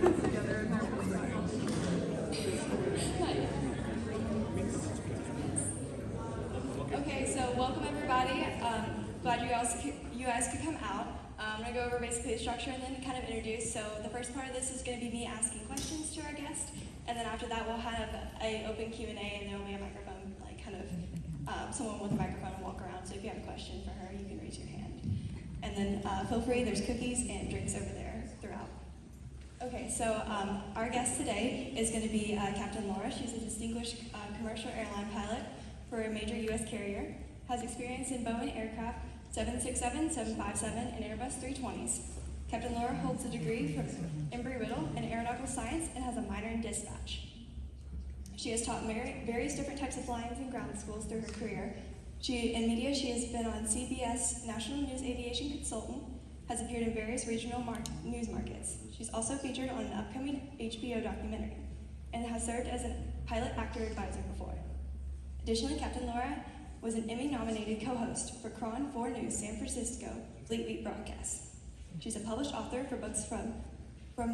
Okay, so welcome everybody. Glad you guys could come out. I'm going to go over basically the structure and then kind of introduce. So the first part of this is going to be me asking questions to our guest, and then after that we'll have an open Q&A, and there will be a microphone, like kind of someone with a microphone walk around. So if you have a question for her, you can raise your hand. And then feel free, there's cookies and drinks over there throughout. Okay, so our guest today is going to be Captain Laura. She's a distinguished commercial airline pilot for a major U.S. carrier, has experience in Boeing aircraft 767, 757, and Airbus 320s. Captain Laura holds a degree from Embry-Riddle in Aeronautical Science and has a minor in dispatch. She has taught various different types of flying and ground schools through her career. In media, she has been on CBS National News Aviation Consultant, has appeared in various regional news markets. She's also featured on an upcoming HBO documentary, and has served as a pilot actor advisor before. Additionally, Captain Laura was an Emmy-nominated co-host for KRON 4 News San Francisco Fleet Week broadcasts. She's a published author for books from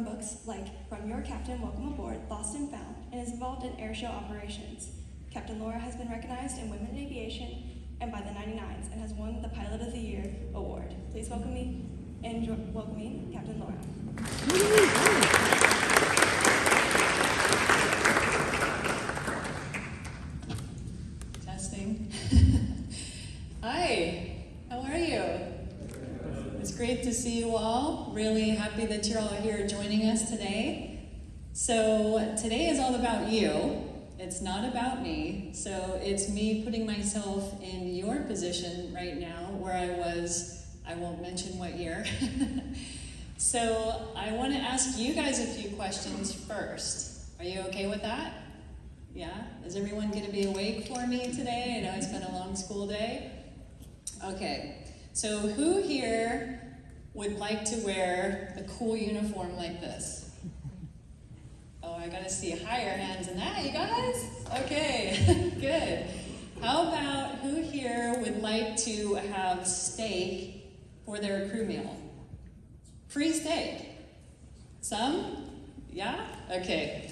books like From Your Captain, Welcome Aboard, Lost and Found, and is involved in airshow operations. Captain Laura has been recognized in Women in Aviation and by the 99s, and has won the Pilot of the Year award. Please welcome me, Captain Laura. Testing. Hi, how are you? It's great to see you all. Really happy that you're all here joining us today. So today is all about you. It's not about me. So it's me putting myself in your position right now where I was, I won't mention what year. So I want to ask you guys a few questions first. Are you okay with that? Yeah? Is everyone going to be awake for me today? I know it's been a long school day. Okay. So who here would like to wear a cool uniform like this? Oh, I gotta see higher hands than that, you guys? Okay, good. How about who here would like to have steak for their crew meal? Free steak? Some? Yeah? Okay.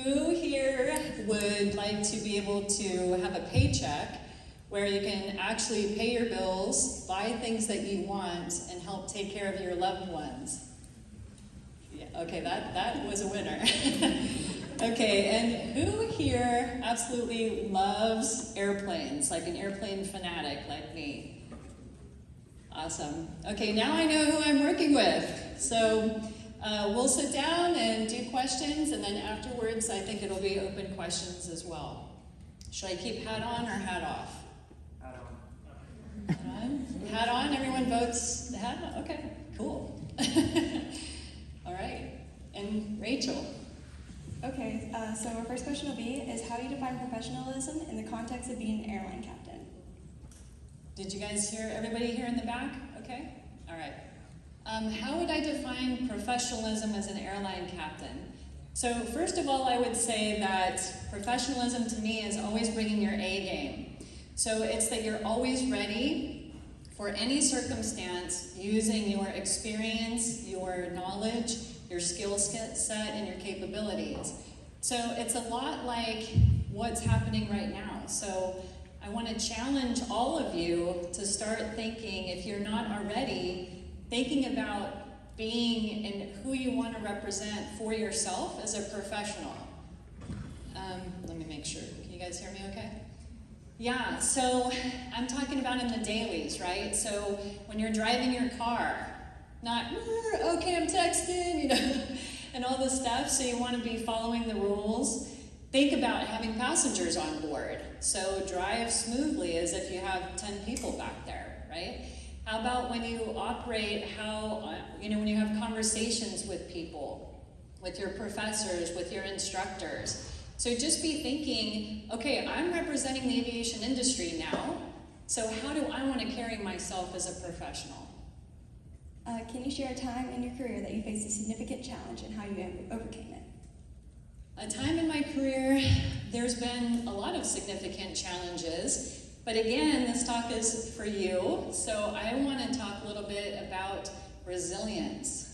Who here would like to be able to have a paycheck where you can actually pay your bills, buy things that you want, and help take care of your loved ones? Yeah, okay, that was a winner. Okay, and who here absolutely loves airplanes, like an airplane fanatic like me? Awesome. Okay, now I know who I'm working with. So we'll sit down and do questions, and then afterwards I think it'll be open questions as well. Should I keep hat on or hat off? Hat on. Hat on? Hat on? Everyone votes hat on? Okay, cool. All right, and Rachel. Okay, so our first question will be, is how do you define professionalism in the context of being an airline captain? Did you guys hear, everybody here in the back? Okay, all right. How would I define professionalism as an airline captain? So first of all, I would say that professionalism to me is always bringing your A game. So it's that you're always ready for any circumstance using your experience, your knowledge, your skill set, and your capabilities. So it's a lot like what's happening right now. So I want to challenge all of you to start thinking, if you're not already, thinking about being and who you want to represent for yourself as a professional. Let me make sure. Can you guys hear me okay? Yeah, so I'm talking about in the dailies, right? So when you're driving your car, not, okay, I'm texting, and all this stuff, so you want to be following the rules. Think about having passengers on board. So drive smoothly as if you have 10 people back there, right? How about when you operate, when you have conversations with people, with your professors, with your instructors. So just be thinking, okay, I'm representing the aviation industry now, so how do I want to carry myself as a professional? Can you share a time in your career that you faced a significant challenge and how you overcame it? A time in my career, there's been a lot of significant challenges, but again, this talk is for you, so I want to talk a little bit about resilience.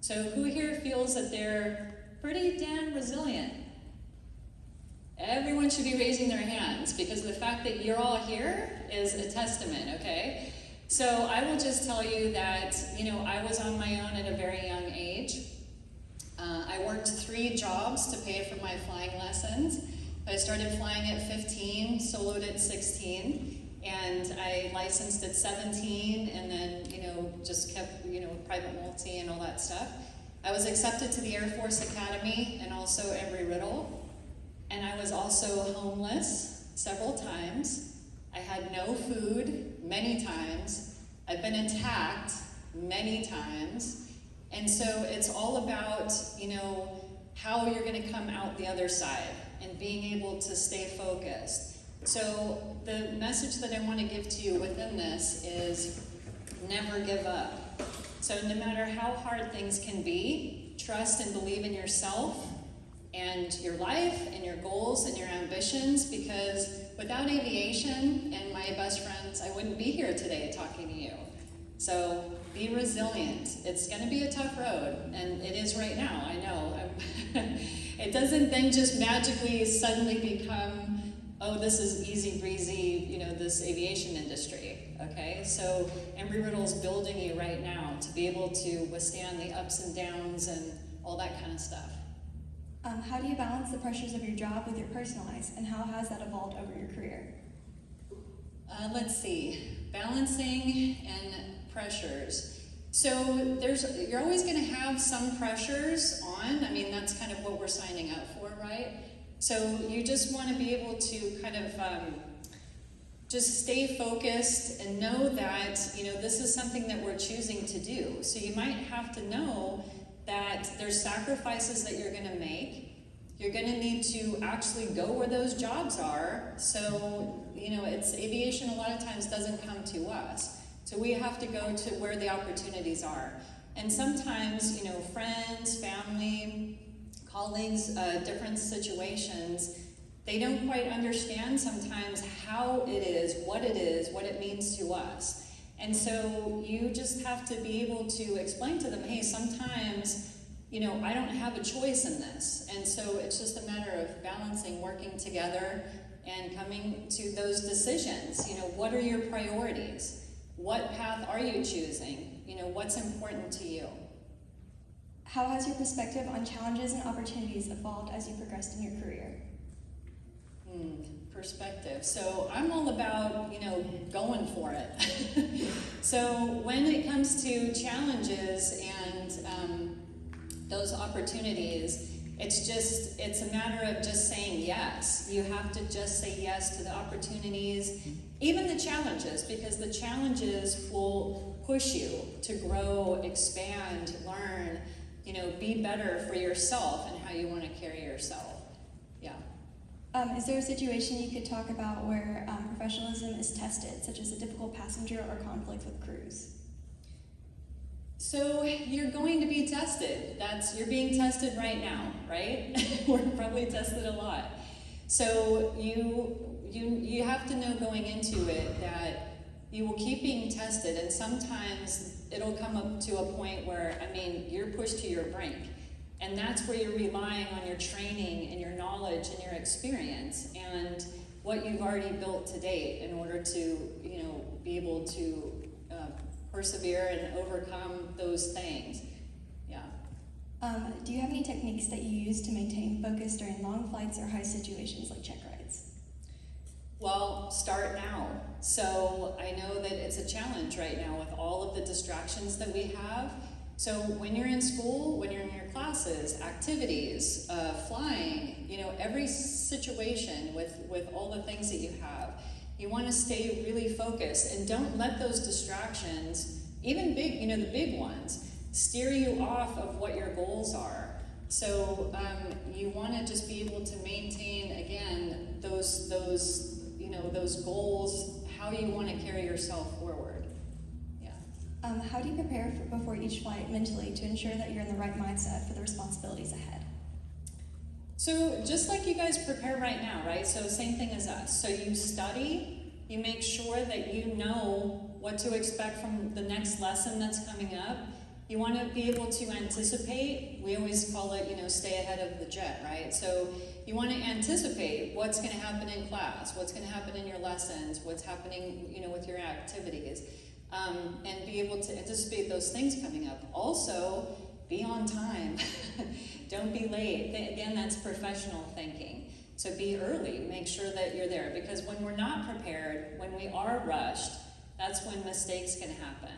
So who here feels that they're pretty damn resilient? Everyone should be raising their hands because the fact that you're all here is a testament, okay? So I will just tell you that, I was on my own at a very young age. I worked 3 jobs to pay for my flying lessons. I started flying at 15, soloed at 16, and I licensed at 17, and then, just kept, private multi and all that stuff. I was accepted to the Air Force Academy and also Embry-Riddle. And I was also homeless several times. I had no food many times. I've been attacked many times. And so it's all about, how you're going to come out the other side and being able to stay focused. So the message that I want to give to you within this is never give up. So no matter how hard things can be, trust and believe in yourself and your life and your goals and your ambitions, because without aviation and my best friends, I wouldn't be here today talking to you. So be resilient. It's going to be a tough road, and it is right now, I know. It doesn't then just magically suddenly become, oh, this is easy breezy, this aviation industry, okay? So Embry-Riddle is building you right now to be able to withstand the ups and downs and all that kind of stuff. How do you balance the pressures of your job with your personal life, and how has that evolved over your career? Let's see, balancing and pressures. So you're always going to have some pressures on. I mean, that's kind of what we're signing up for, right? So you just want to be able to kind of just stay focused and know that, this is something that we're choosing to do. So you might have to know that there's sacrifices that you're going to make. You're going to need to actually go where those jobs are. So, it's aviation a lot of times doesn't come to us. So we have to go to where the opportunities are. And sometimes, friends, family, colleagues, different situations, they don't quite understand sometimes how it is, what it means to us. And so you just have to be able to explain to them, hey, sometimes, I don't have a choice in this. And so it's just a matter of balancing, working together, and coming to those decisions. What are your priorities? What path are you choosing? What's important to you? How has your perspective on challenges and opportunities evolved as you progressed in your career? Perspective. So I'm all about, going for it. So when it comes to challenges and those opportunities, it's a matter of just saying yes. You have to just say yes to the opportunities, even the challenges, because the challenges will push you to grow, expand, learn, be better for yourself and how you want to carry yourself. Yeah. Is there a situation you could talk about where professionalism is tested, such as a difficult passenger or conflict with crews? So you're going to be tested. You're being tested right now, right? We're probably tested a lot. So you have to know going into it that you will keep being tested, and sometimes it'll come up to a point where, you're pushed to your brink. And that's where you're relying on your training and your knowledge and your experience and what you've already built to date in order to, be able to persevere and overcome those things. Yeah. Do you have any techniques that you use to maintain focus during long flights or high situations like check rides? Well, start now. So I know that it's a challenge right now with all of the distractions that we have. So when you're in school, when you're in your classes, activities, flying, every situation with all the things that you have, you want to stay really focused and don't let those distractions, even big, the big ones, steer you off of what your goals are. So you want to just be able to maintain, again, those goals, how you want to carry yourself forward. How do you prepare before each flight mentally to ensure that you're in the right mindset for the responsibilities ahead? So just like you guys prepare right now, right? So same thing as us. So you study, you make sure that you know what to expect from the next lesson that's coming up. You want to be able to anticipate. We always call it, stay ahead of the jet, right? So you want to anticipate what's going to happen in class, what's going to happen in your lessons, what's happening, with your activities, and be able to anticipate those things coming up. Also, be on time. Don't be late. Again, that's professional thinking. So be early. Make sure that you're there, because when we're not prepared, when we are rushed, that's when mistakes can happen.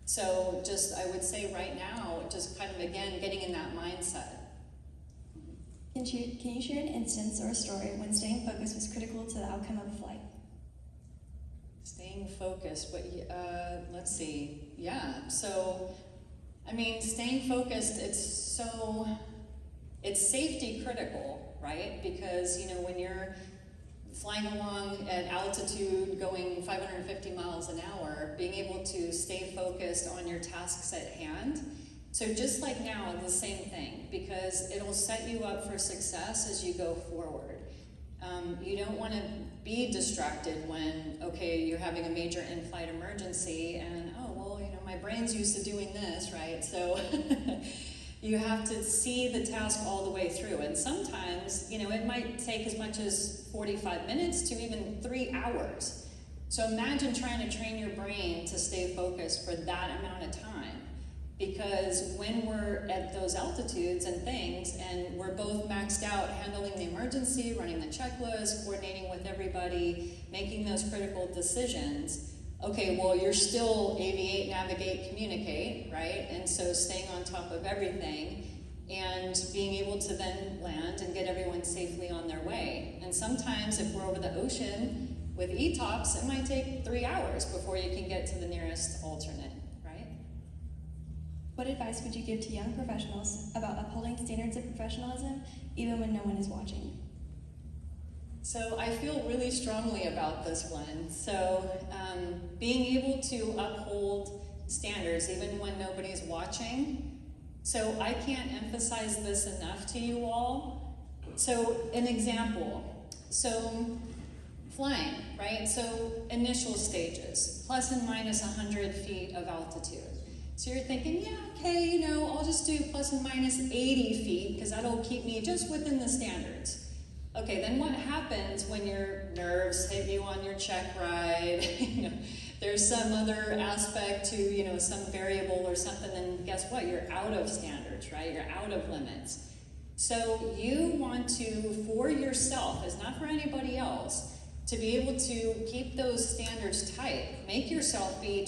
So I would say right now, just kind of, again, getting in that mindset. Can you share an instance or a story when staying focused was critical to the outcome of a flight? Staying focused, let's see. Yeah, so, staying focused, it's safety critical, right? Because, when you're flying along at altitude, going 550 miles an hour, being able to stay focused on your tasks at hand. So just like now, the same thing, because it'll set you up for success as you go forward. You don't want to be distracted when, you're having a major in-flight emergency and, my brain's used to doing this, right? So you have to see the task all the way through. And sometimes, it might take as much as 45 minutes to even 3 hours. So imagine trying to train your brain to stay focused for that amount of time. Because when we're at those altitudes and things, and we're both maxed out handling the emergency, running the checklist, coordinating with everybody, making those critical decisions, you're still aviate, navigate, communicate, right? And so staying on top of everything and being able to then land and get everyone safely on their way. And sometimes if we're over the ocean with ETOPS, it might take 3 hours before you can get to the nearest alternate, right? What advice would you give to young professionals about upholding standards of professionalism even when no one is watching? So I feel really strongly about this one. So being able to uphold standards even when nobody's watching. So I can't emphasize this enough to you all. So an example. So flying, right? So initial stages, plus and minus 100 feet of altitude. So you're thinking, I'll just do plus and minus 80 feet because that'll keep me just within the standards. Okay, then what happens when your nerves hit you on your check ride? There's some other aspect to, some variable or something, and guess what? You're out of standards, right? You're out of limits. So you want to, for yourself, it's not for anybody else, to be able to keep those standards tight. Make yourself be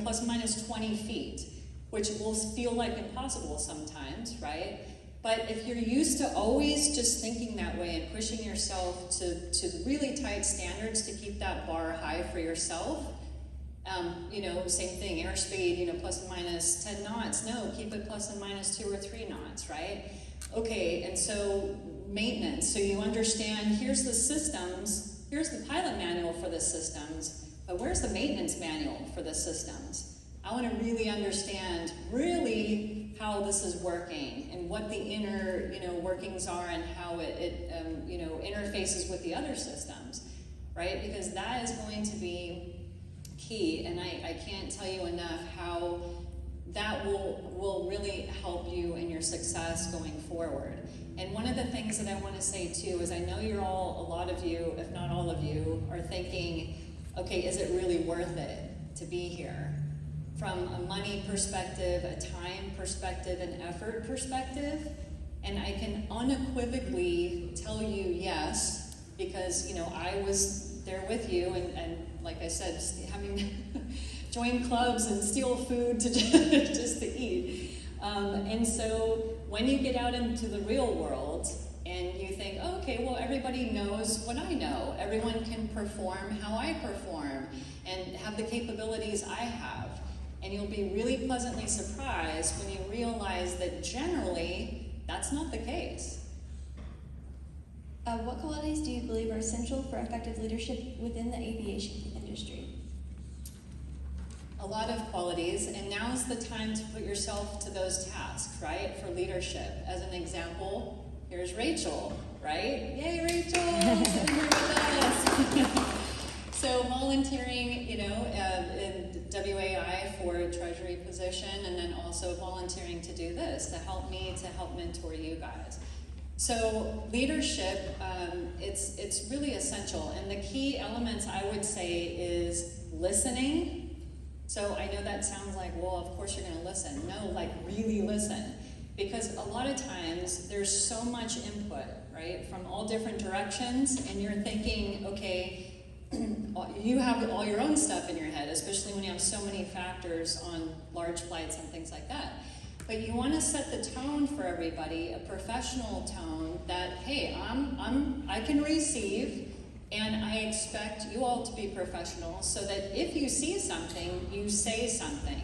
plus or minus 20 feet, which will feel like impossible sometimes, right? But if you're used to always just thinking that way and pushing yourself to really tight standards to keep that bar high for yourself, same thing, airspeed, plus and minus 10 knots. No, keep it plus and minus 2 or 3 knots, right? Okay, and so maintenance. So you understand, here's the systems, here's the pilot manual for the systems, but where's the maintenance manual for the systems? I want to really understand how this is working and what the inner, workings are and how it interfaces with the other systems, right? Because that is going to be key, and I can't tell you enough how that will really help you in your success going forward. And one of the things that I want to say too is I know a lot of you, if not all of you, are thinking, okay, is it really worth it to be here? From a money perspective, a time perspective, an effort perspective, and I can unequivocally tell you yes, because I was there with you, and like I said, having joined clubs and steal food to just to eat. And so when you get out into the real world and you think, oh, okay, well, everybody knows what I know. Everyone can perform how I perform and have the capabilities I have. And you'll be really pleasantly surprised when you realize that generally, that's not the case. What qualities do you believe are essential for effective leadership within the aviation industry? A lot of qualities, and now's the time to put yourself to those tasks, right, for leadership. As an example, here's Rachel, right? Yay, Rachel! Sitting here with us. So volunteering, in WAI for a treasury position, and then also volunteering to do this, to help mentor you guys. So leadership, it's really essential, and the key elements I would say is listening. So I know that sounds like, well, of course you're going to listen. No, like really listen, because a lot of times there's so much input, right, from all different directions, and you're thinking, okay, you have all your own stuff in your head, especially when you have so many factors on large flights and things like that. But you want to set the tone for everybody, a professional tone that, hey, I can receive, and I expect you all to be professional, so that if you see something, you say something,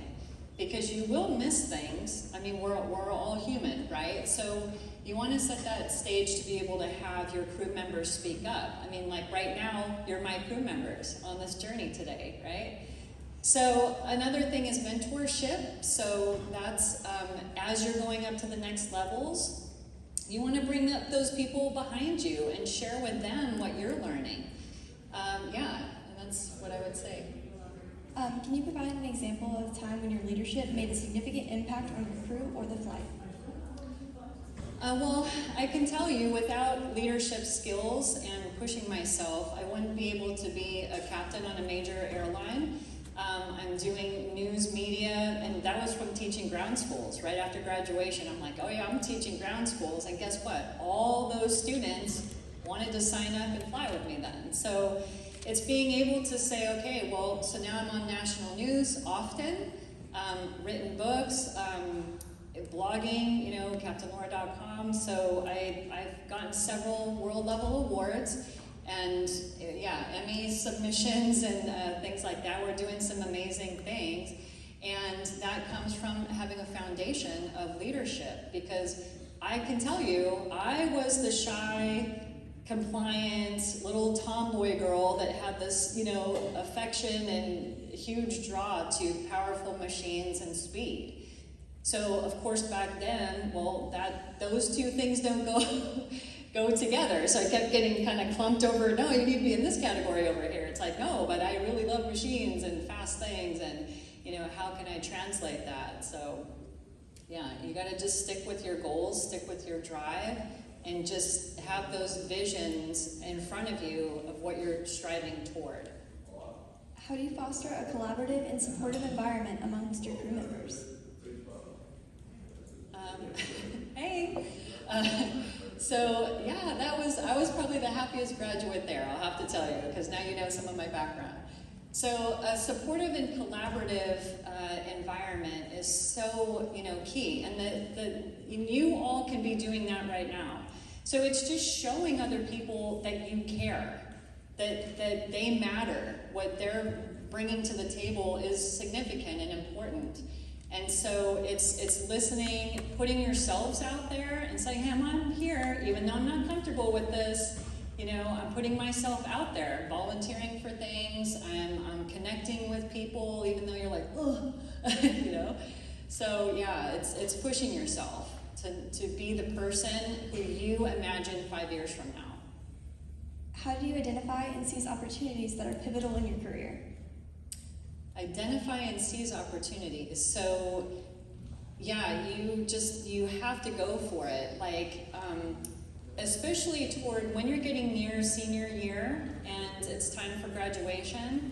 because you will miss things. I mean, we're all human, right? So you want to set that stage to be able to have your crew members speak up. I mean, like right now, you're my crew members on this journey today, right? So another thing is mentorship. So that's as you're going up to the next levels, you want to bring up those people behind you and share with them what you're learning. And that's what I would say. Can you provide an example of a time when your leadership made a significant impact on your crew or the flight? Well, I can tell you, without leadership skills and pushing myself, I wouldn't be able to be a captain on a major airline. I'm doing news media, and that was from teaching ground schools. Right after graduation, I'm like, oh yeah, I'm teaching ground schools, and guess what? All those students wanted to sign up and fly with me then. So it's being able to say, okay, well, so now I'm on national news often, written books, blogging, CaptainLaura.com. So I've gotten several world level awards, and Emmy submissions and things like that. We're doing some amazing things, and that comes from having a foundation of leadership, because I can tell you, I was the shy, compliant little tomboy girl that had this, affection and huge draw to powerful machines and speed. So of course back then, those two things don't go together. So I kept getting kind of clumped over, no, you need to be in this category over here. It's like, no, but I really love machines and fast things, and how can I translate that? So yeah, you gotta just stick with your goals, stick with your drive, and just have those visions in front of you of what you're striving toward. How do you foster a collaborative and supportive environment amongst your crew members? Hey. So yeah, I was probably the happiest graduate there, I'll have to tell you, because now you know some of my background. So a supportive and collaborative environment is so key, and you all can be doing that right now. So it's just showing other people that you care, that they matter, what they're bringing to the table is significant and important. And so it's listening, putting yourselves out there and saying, hey, I'm here, even though I'm not comfortable with this. I'm putting myself out there, volunteering for things, I'm connecting with people, even though you're like, ugh, So yeah, it's pushing yourself to be the person who you imagine 5 years from now. How do you identify and seize opportunities that are pivotal in your career? Identify and seize opportunities. So yeah, you have to go for it. Especially toward when you're getting near senior year and it's time for graduation,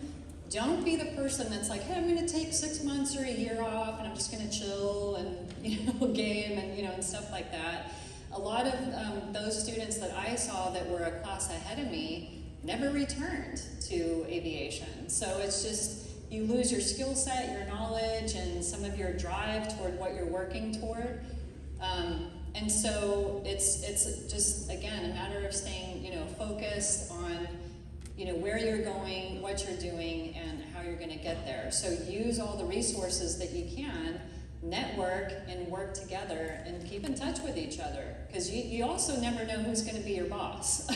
don't be the person that's like, hey, I'm going to take 6 months or a year off and I'm just going to chill and game and and stuff like that. A lot of those students that I saw that were a class ahead of me never returned to aviation. So it's just, you lose your skill set, your knowledge, and some of your drive toward what you're working toward. And so it's just, again, a matter of staying, focused on, where you're going, what you're doing, and how you're going to get there. So use all the resources that you can, network and work together, and keep in touch with each other, because you also never know who's going to be your boss.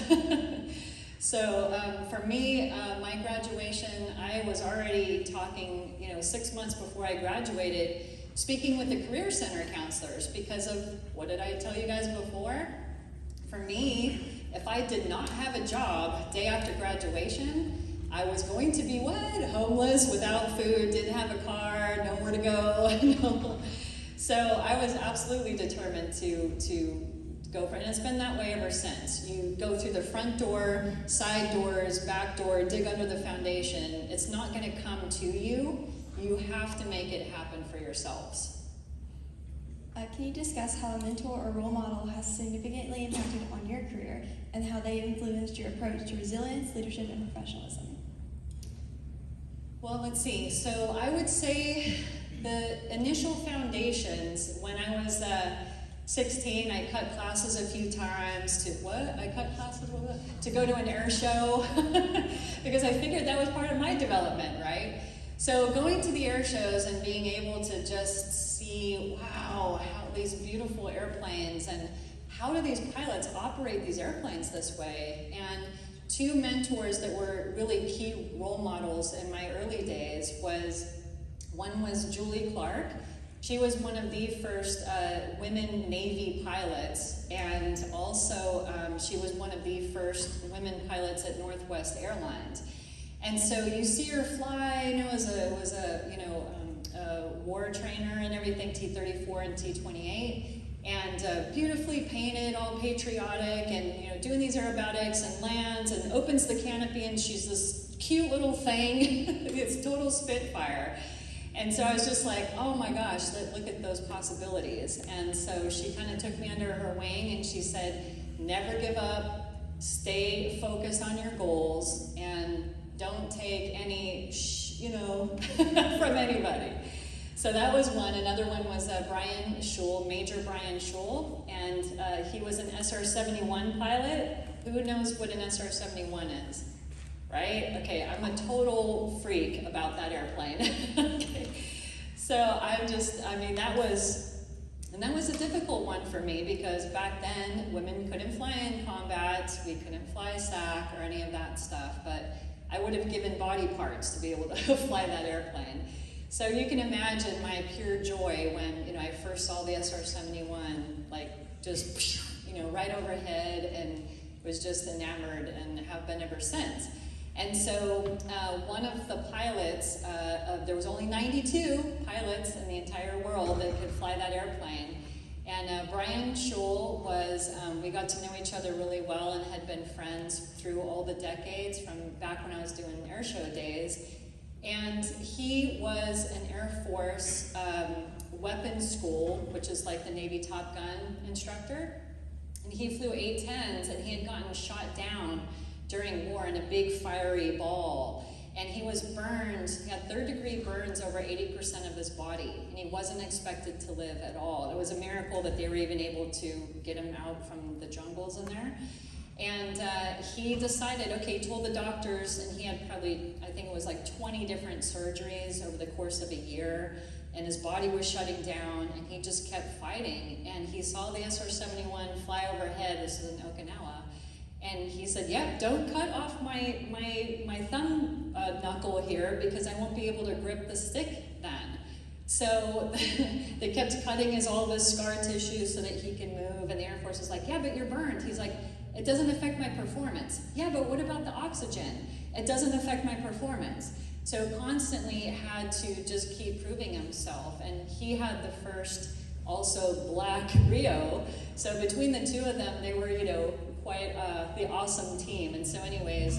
So for me, my graduation, I was already talking, 6 months before I graduated, speaking with the Career Center counselors, because of, what did I tell you guys before? For me, if I did not have a job day after graduation, I was going to be what? Homeless, without food, didn't have a car, nowhere to go. No. So I was absolutely determined to go for it, and it's been that way ever since. You go through the front door, side doors, back door, dig under the foundation. It's not going to come to you. You have to make it happen for yourselves. Can you discuss how a mentor or role model has significantly impacted on your career and how they influenced your approach to resilience, leadership, and professionalism? Well, let's see. So I would say the initial foundations, when I was 16, I cut classes a few times to go to an air show because I figured that was part of my development, right? So going to the air shows and being able to just see, wow, how these beautiful airplanes, and how do these pilots operate these airplanes this way? And two mentors that were really key role models in my early days one was Julie Clark. She was one of the first women Navy pilots, and also she was one of the first women pilots at Northwest Airlines. And so you see her fly, was a war trainer and everything, T-34 and T-28, and beautifully painted, all patriotic, and doing these aerobatics and lands, and opens the canopy, and she's this cute little thing. It's total Spitfire. And so I was just like, oh my gosh, look at those possibilities. And so she kind of took me under her wing, and she said, never give up, stay focused on your goals, and don't take any from anybody. So that was one. Another one was Brian Schul, Major Brian Schul, and he was an SR-71 pilot. Who knows what an SR-71 is? Right? Okay, I'm a total freak about that airplane. Okay. So that was a difficult one for me, because back then women couldn't fly in combat, we couldn't fly SAC or any of that stuff, but I would have given body parts to be able to fly that airplane. So you can imagine my pure joy when I first saw the SR-71, just right overhead, and was just enamored, and have been ever since. And so one of the pilots, there was only 92 pilots in the entire world that could fly that airplane. And Brian Schul we got to know each other really well and had been friends through all the decades from back when I was doing air show days. And he was an Air Force weapons school, which is like the Navy Top Gun instructor. And he flew A-10s, and he had gotten shot down during war in a big fiery ball. And he was burned, he had third-degree burns over 80% of his body, and he wasn't expected to live at all. It was a miracle that they were even able to get him out from the jungles in there. And he decided, he told the doctors, and he had probably, I think it was 20 different surgeries over the course of a year, and his body was shutting down, and he just kept fighting. And he saw the SR-71 fly overhead, this is in Okinawa, and he said, yep, don't cut off my thumb knuckle here, because I won't be able to grip the stick then. So they kept cutting all of his scar tissue so that he can move, and the Air Force was like, yeah, but you're burned. He's like, it doesn't affect my performance. Yeah, but what about the oxygen? It doesn't affect my performance. So constantly had to just keep proving himself, and he had the first also black Rio. So between the two of them, they were, quite the awesome team. And so anyways,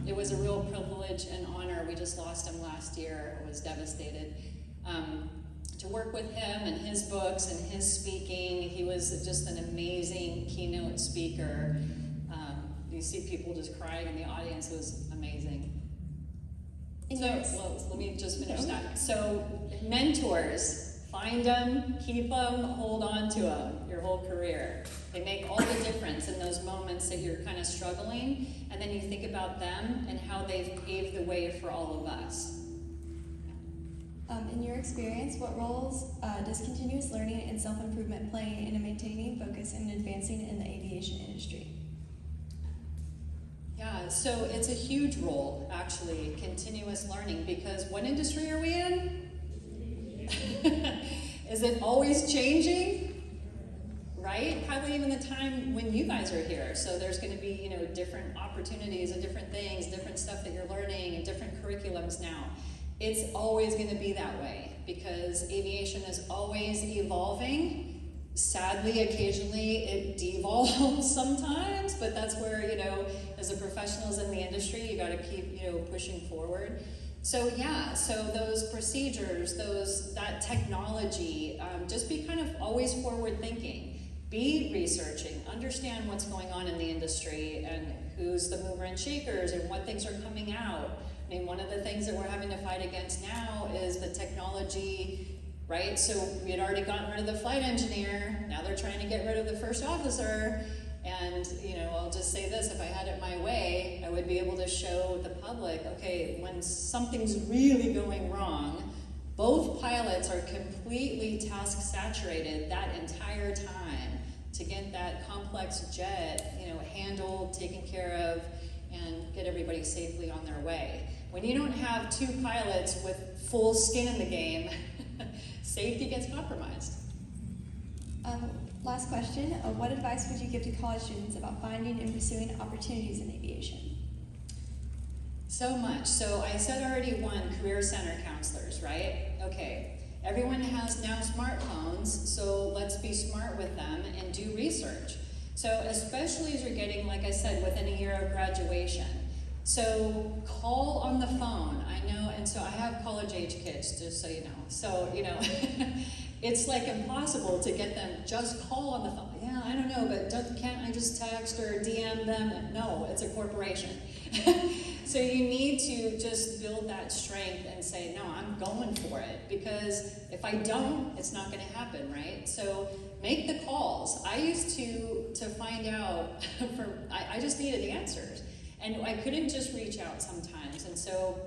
it was a real privilege and honor. We just lost him last year. I was devastated. To work with him and his books and his speaking. He was just an amazing keynote speaker. You see people just crying in the audience. It was amazing. Let me just finish that. So mentors, find them, keep them, hold on to them your whole career. They make all the difference in those moments that you're kind of struggling, and then you think about them and how they've paved the way for all of us. In your experience, what roles does continuous learning and self-improvement play in maintaining focus and advancing in the aviation industry? Yeah, so it's a huge role, actually, continuous learning, because what industry are we in? Is it always changing? right? Probably even the time when you guys are here. So there's going to be, you know, different opportunities and different things, different stuff that you're learning and different curriculums now. It's always going to be that way because aviation is always evolving. Sadly, occasionally it devolves sometimes, but that's where, you know, as a professionals in the industry, you got to keep, you know, pushing forward. So yeah, so those procedures, that technology, just be kind of always forward thinking. Be researching, understand what's going on in the industry and who's the mover and shakers and what things are coming out. I mean, one of the things that we're having to fight against now is the technology, right? So we had already gotten rid of the flight engineer, now they're trying to get rid of the first officer. And, you know, I'll just say this, if I had it my way, I would be able to show the public, okay, when something's really going wrong, both pilots are completely task saturated that entire time to get that complex jet, you know, handled, taken care of, and get everybody safely on their way. When you don't have two pilots with full skin in the game, safety gets compromised. Last question, what advice would you give to college students about finding and pursuing opportunities in aviation? So much. So I said already one, career center counselors, right? Okay, everyone has now smartphones, so let's be smart with them and do research. So especially as you're getting, like I said, within a year of graduation. So call on the phone, I know, and so I have college age kids, just so you know. So, you know, it's like impossible to get them, just call on the phone. Yeah, I don't know, but can't I just text or DM them? No, it's a corporation. So you need to just build that strength and say, no, I'm going for it. Because if I don't, it's not gonna happen, right? So make the calls. I used to find out, I just needed answers. And I couldn't just reach out sometimes. And so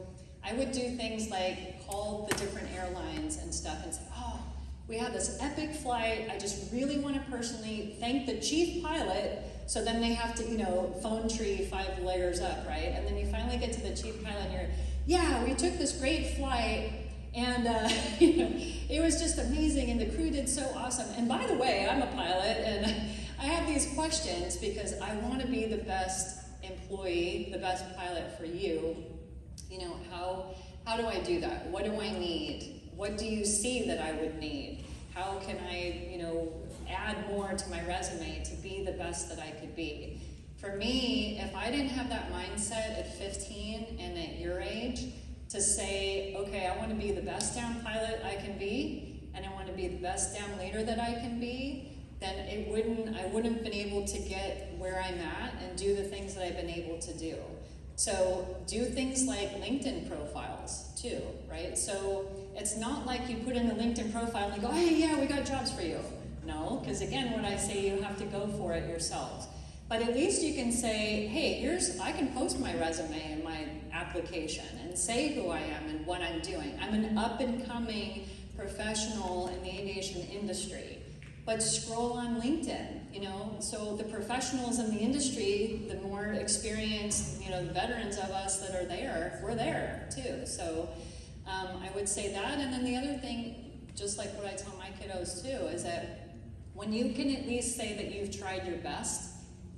I would do things like call the different airlines and stuff and say, oh, we have this epic flight. I just really want to personally thank the chief pilot. So then they have to, you know, phone tree 5 layers up, right? And then you finally get to the chief pilot and you're, yeah, we took this great flight and you know, it was just amazing and the crew did so awesome. And by the way, I'm a pilot and I have these questions because I want to be the best employee, the best pilot for you. You know, how do I do that? What do I need? What do you see that I would need? How can I, you know, add more to my resume to be the best that I could be? For me, if I didn't have that mindset at 15 and at your age to say, okay, I want to be the best down pilot I can be, and I want to be the best down leader that I can be, then I wouldn't have been able to get where I'm at and do the things that I've been able to do. So do things like LinkedIn profiles too, right? So it's not like you put in the LinkedIn profile and you go, hey, yeah, we got jobs for you. No, because again, when I say you have to go for it yourself. But at least you can say, hey, I can post my resume and my application and say who I am and what I'm doing. I'm an up and coming professional in the aviation industry. But scroll on LinkedIn, you know, so the professionals in the industry, the more experienced, you know, the veterans of us that are there, we're there too. So I would say that. And then the other thing, just like what I tell my kiddos too, is that when you can at least say that you've tried your best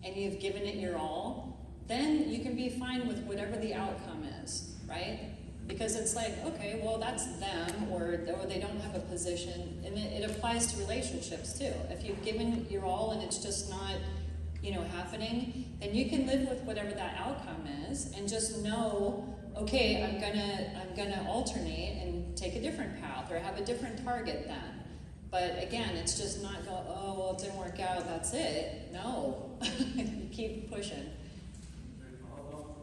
and you've given it your all, then you can be fine with whatever the outcome is, right? Because it's like, okay, well, that's them, or they don't have a position, and it applies to relationships too. If you've given your all and it's just not, you know, happening, then you can live with whatever that outcome is, and just know, okay, I'm gonna alternate and take a different path or have a different target then. But again, it's just not go, oh, well, it didn't work out, that's it. No, you keep pushing.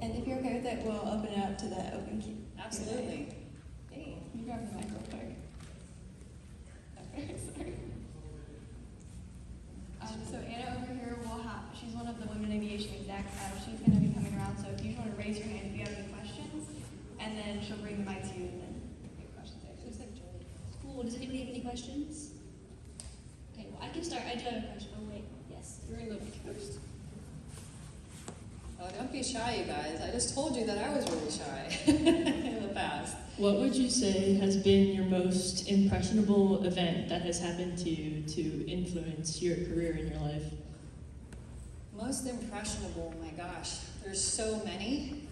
And if you're okay with it, we'll open it up to the open queue. Absolutely. Hey. You grab the mic real quick. Okay, sorry. So Anna over here she's one of the women aviation execs. She's going to be coming around, so if you want to raise your hand if you have any questions, and then she'll bring the mic to you and then get questions answered. Cool. Does anybody have any questions? Okay, well, I can start. I do have a question. Oh, wait. Yes. You're going to go first. Oh, don't be shy, you guys. I just told you that I was really shy in the past. What would you say has been your most impressionable event that has happened to you to influence your career in your life? Most impressionable, my gosh, there's so many.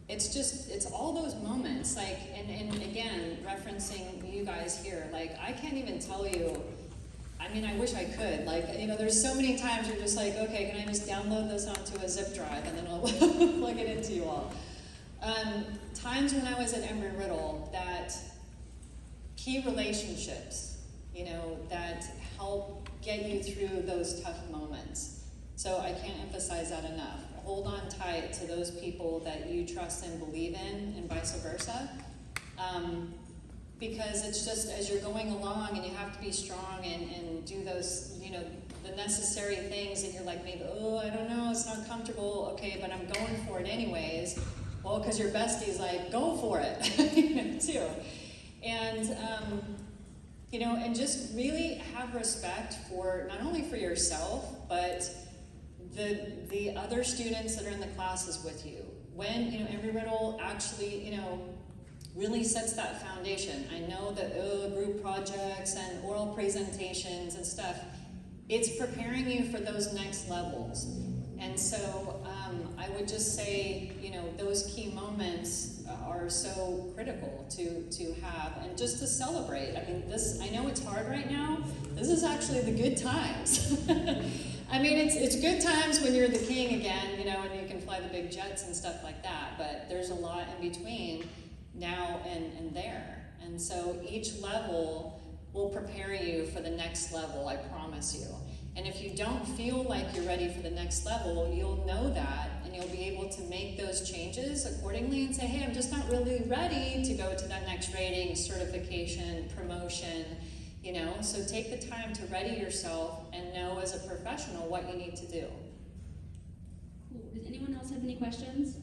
It's all those moments, like, and again, referencing you guys here, like, I can't even tell you, I mean, I wish I could, like, there's so many times you're just like, okay, can I just download this onto a zip drive and then I'll plug it into you all. Times when I was at Embry-Riddle, that key relationships, that help get you through those tough moments. So I can't emphasize that enough. Hold on tight to those people that you trust and believe in, and vice versa. Because it's just as you're going along and you have to be strong and do those, the necessary things that you're like, maybe, I don't know, it's not comfortable, okay, but I'm going for it anyways. Well, because your bestie's like, go for it, too. And, and just really have respect for, not only for yourself, but the other students that are in the classes with you. When, Embry-Riddle actually, really sets that foundation. I know that group projects and oral presentations and stuff, it's preparing you for those next levels. And so I would just say, those key moments are so critical to have and just to celebrate. I mean, I know it's hard right now. This is actually the good times. I mean, it's good times when you're the king again, and you can fly the big jets and stuff like that, but there's a lot in between now and there. And so each level will prepare you for the next level, I promise you. And if you don't feel like you're ready for the next level, you'll know that, and you'll be able to make those changes accordingly and say, hey, I'm just not really ready to go to that next rating, certification, promotion, So take the time to ready yourself and know as a professional what you need to do. Cool. Does anyone else have any questions?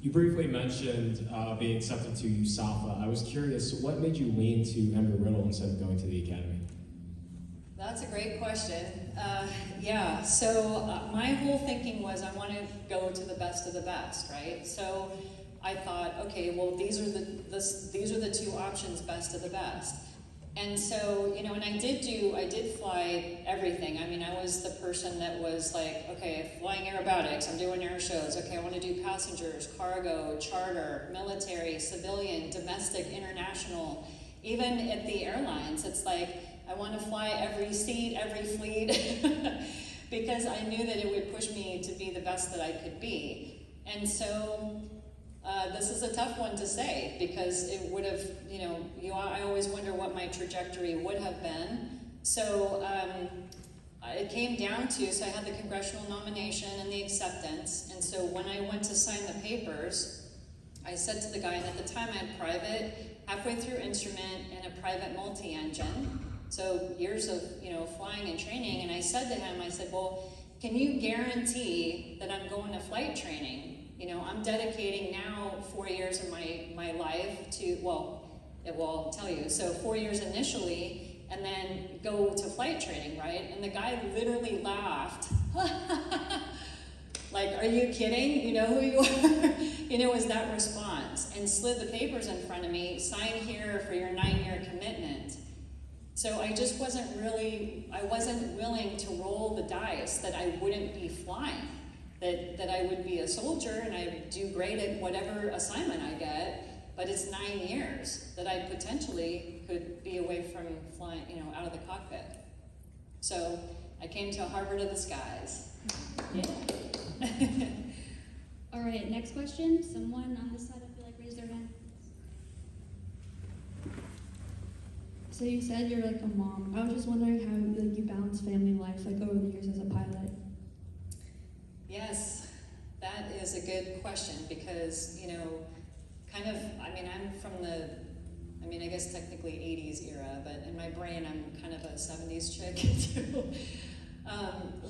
You briefly mentioned being accepted to USAFA. I was curious, what made you lean to Embry-Riddle instead of going to the academy? That's a great question. So my whole thinking was I want to go to the best of the best, right? So I thought, okay, well, these are the two options, best of the best. And so, and I did fly everything. I mean, I was the person that was like, okay, flying aerobatics, I'm doing air shows. Okay, I want to do passengers, cargo, charter, military, civilian, domestic, international. Even at the airlines, it's like, I want to fly every seat, every fleet, because I knew that it would push me to be the best that I could be. And so, this is a tough one to say, because it would have, I always wonder what my trajectory would have been. So it came down to, so I had the congressional nomination and the acceptance, and so when I went to sign the papers, I said to the guy, and at the time I had private, halfway through instrument, and a private multi-engine, so years of, flying and training, and I said to him, I said, well, can you guarantee that I'm going to flight training? I'm dedicating now 4 years of my life to, I'll tell you, so 4 years initially, and then go to flight training, right? And the guy literally laughed. Like, are you kidding? You know who you are? Was that response. And slid the papers in front of me, sign here for your 9-year commitment. So I just wasn't willing to roll the dice that I wouldn't be flying. That I would be a soldier and I would do great at whatever assignment I get, but it's 9 years that I potentially could be away from flying, out of the cockpit. So I came to Harvard of the skies. Yeah. All right, next question. Someone on this side, I feel like, raised their hand. So you said you're like a mom. I was just wondering how you balance family life over the years as a pilot. Yes, that is a good question because, I'm from the, I guess technically 80s era, but in my brain I'm kind of a 70s chick too.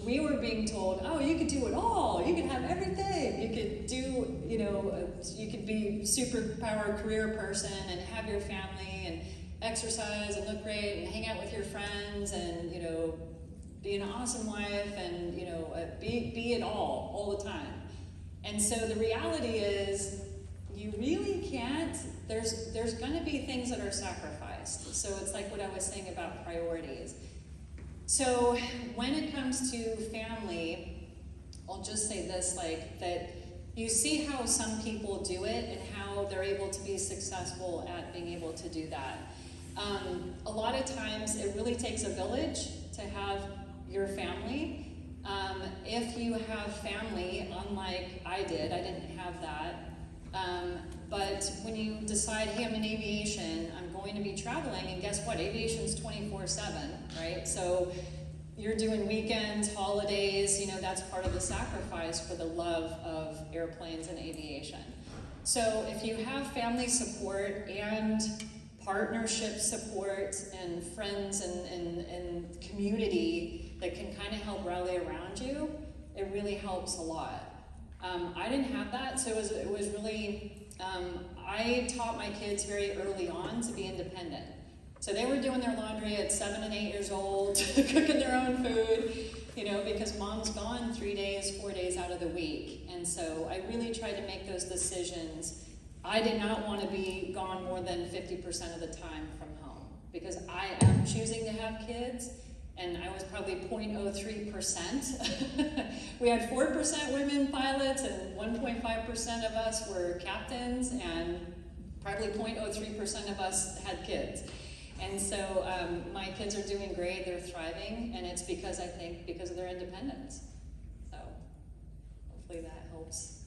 We were being told, oh, you could do it all. You could have everything. You could do, you could be superpower career person and have your family and exercise and look great and hang out with your friends and, be an awesome wife and, be it all the time. And so the reality is, you really can't, there's gonna be things that are sacrificed. So it's like what I was saying about priorities. So when it comes to family, I'll just say this, like that you see how some people do it and how they're able to be successful at being able to do that. A lot of times it really takes a village to have your family. If you have family, unlike I didn't have that. But when you decide, hey, I'm in aviation, I'm going to be traveling, and guess what? Aviation's 24/7, right? So you're doing weekends, holidays, that's part of the sacrifice for the love of airplanes and aviation. So if you have family support and partnership support and friends and community that can kind of help rally around you, it really helps a lot. I didn't have that, so it was really, I taught my kids very early on to be independent. So they were doing their laundry at 7 and 8 years old, cooking their own food, because mom's gone 3 days, 4 days out of the week. And so I really tried to make those decisions. I did not want to be gone more than 50% of the time from home, because I am choosing to have kids. And I was probably 0.03%. We had 4% women pilots, and 1.5% of us were captains, and probably 0.03% of us had kids. And so my kids are doing great, they're thriving, and it's because of their independence. So hopefully that helps.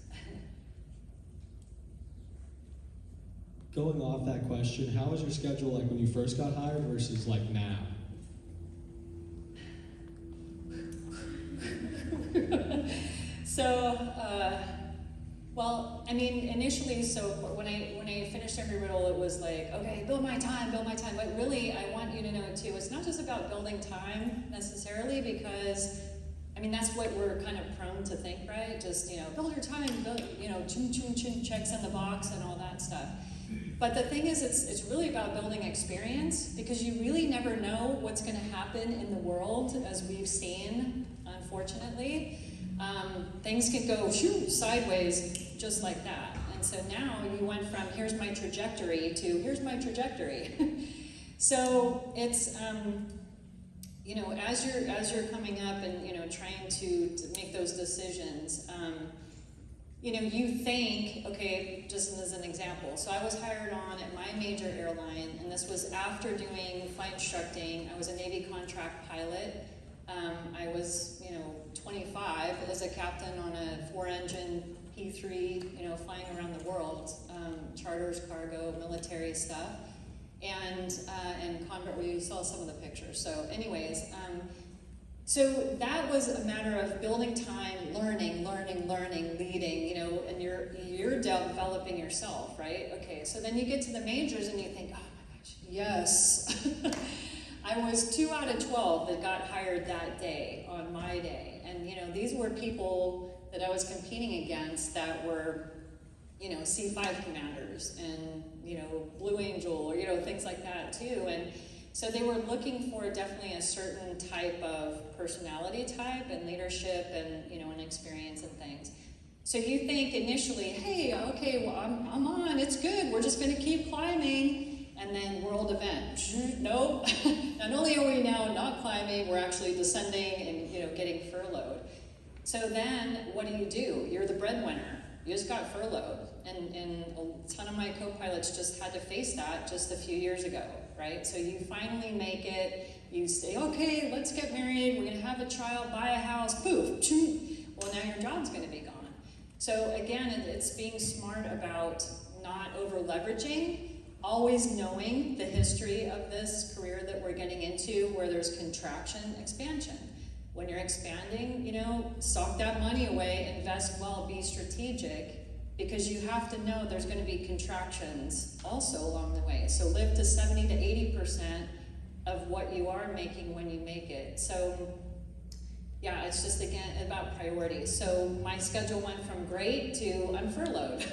Going off that question, how was your schedule like when you first got hired versus like now? Initially, so when I finished Embry-Riddle, it was like, okay, build my time. But really, I want you to know too, it's not just about building time necessarily, because that's what we're kind of prone to think, right? Just, build your time, checks in the box and all that stuff. But the thing is, it's really about building experience, because you really never know what's going to happen in the world, as we've seen, unfortunately. Things can go sideways just like that. And so now you went from here's my trajectory to here's my trajectory. So it's as you're coming up and trying to make those decisions, you think, okay, just as an example. So I was hired on at my major airline, and this was after doing flight instructing. I was a Navy contract pilot. I was 25 as a captain on a 4-engine P3, flying around the world, charters, cargo, military stuff, and combat. We saw some of the pictures. So, anyways, so that was a matter of building time, learning, leading, and you're developing yourself, right? Okay, so then you get to the majors and you think, oh my gosh, yes. I was 2 out of 12 that got hired that day, on my day. And, these were people that I was competing against that were, C5 commanders and, Blue Angel, or, things like that too. And so they were looking for definitely a certain type of personality type and leadership and, and experience and things. So you think initially, hey, okay, well, I'm on, it's good, we're just going to keep climbing. And then world event, nope. Not only are we now not climbing, we're actually descending and getting furloughed. So then what do? You're the breadwinner. You just got furloughed. And a ton of my co-pilots just had to face that just a few years ago, right? So you finally make it, you say, okay, let's get married, we're gonna have a child, buy a house, poof, well now your job's gonna be gone. So again, it's being smart about not over leveraging, always knowing the history of this career that we're getting into, where there's contraction, expansion. When you're expanding, sock that money away, invest well, be strategic, because you have to know there's going to be contractions also along the way. So live to 70 to 80% of what you are making when you make it. So yeah, it's just, again, about priorities. So my schedule went from great to I'm furloughed.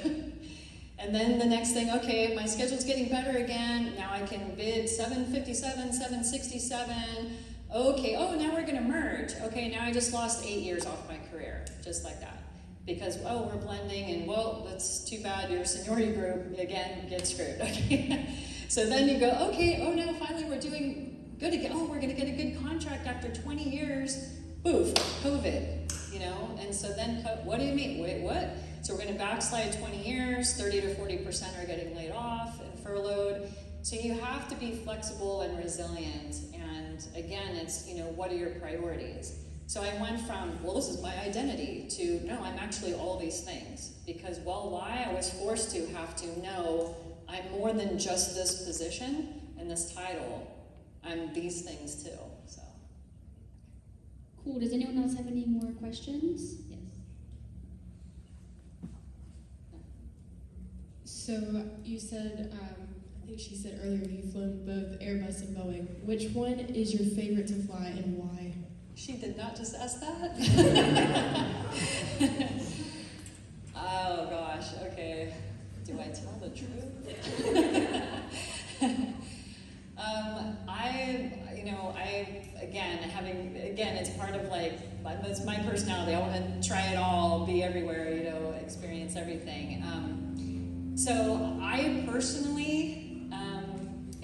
And then the next thing, okay, my schedule's getting better again. Now I can bid 757, 767. Okay, oh, now we're gonna merge. Okay, now I just lost 8 years off my career, just like that. Because, oh, we're blending, and well, that's too bad, your seniority group, again, gets screwed, okay? So then you go, okay, oh, now finally we're doing good again. Oh, we're gonna get a good contract after 20 years. Boof, COVID, you know? And so then, what do you mean? Wait, what? So we're gonna backslide 20 years, 30 to 40% are getting laid off and furloughed. So you have to be flexible and resilient. And again, it's, you know, what are your priorities? So I went from, well, this is my identity, to, no, I'm actually all these things. Because, well, why? I was forced to have to know I'm more than just this position and this title. I'm these things too, so. Cool. Does anyone else have any more questions? Yes. So you said, I think she said earlier, you've flown both Airbus and Boeing. Which one is your favorite to fly and why? She did not just ask that? Oh gosh, okay. Do I tell the truth? Again, it's part of like, that's my personality. I want to try it all, be everywhere, you know, experience everything. So I personally,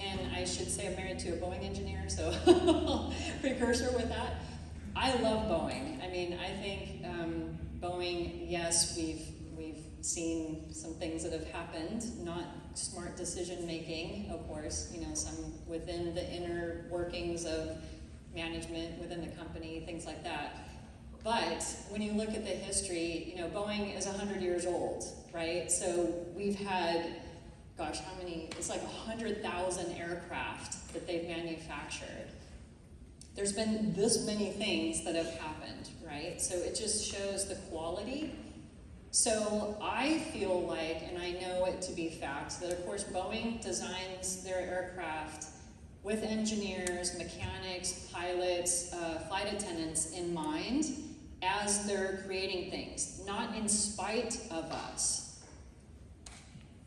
and I should say I'm married to a Boeing engineer, so precursor with that. I love Boeing. I mean, I think Boeing, yes, we've seen some things that have happened, not smart decision making, of course, you know, some within the inner workings of management within the company, things like that. But when you look at the history, you know, Boeing is 100 years old, right? So we've had, gosh, how many? It's like 100,000 aircraft that they've manufactured. There's been this many things that have happened, right? So it just shows the quality. So I feel like, and I know it to be fact, that of course Boeing designs their aircraft with engineers, mechanics, pilots, flight attendants in mind as they're creating things, not in spite of us.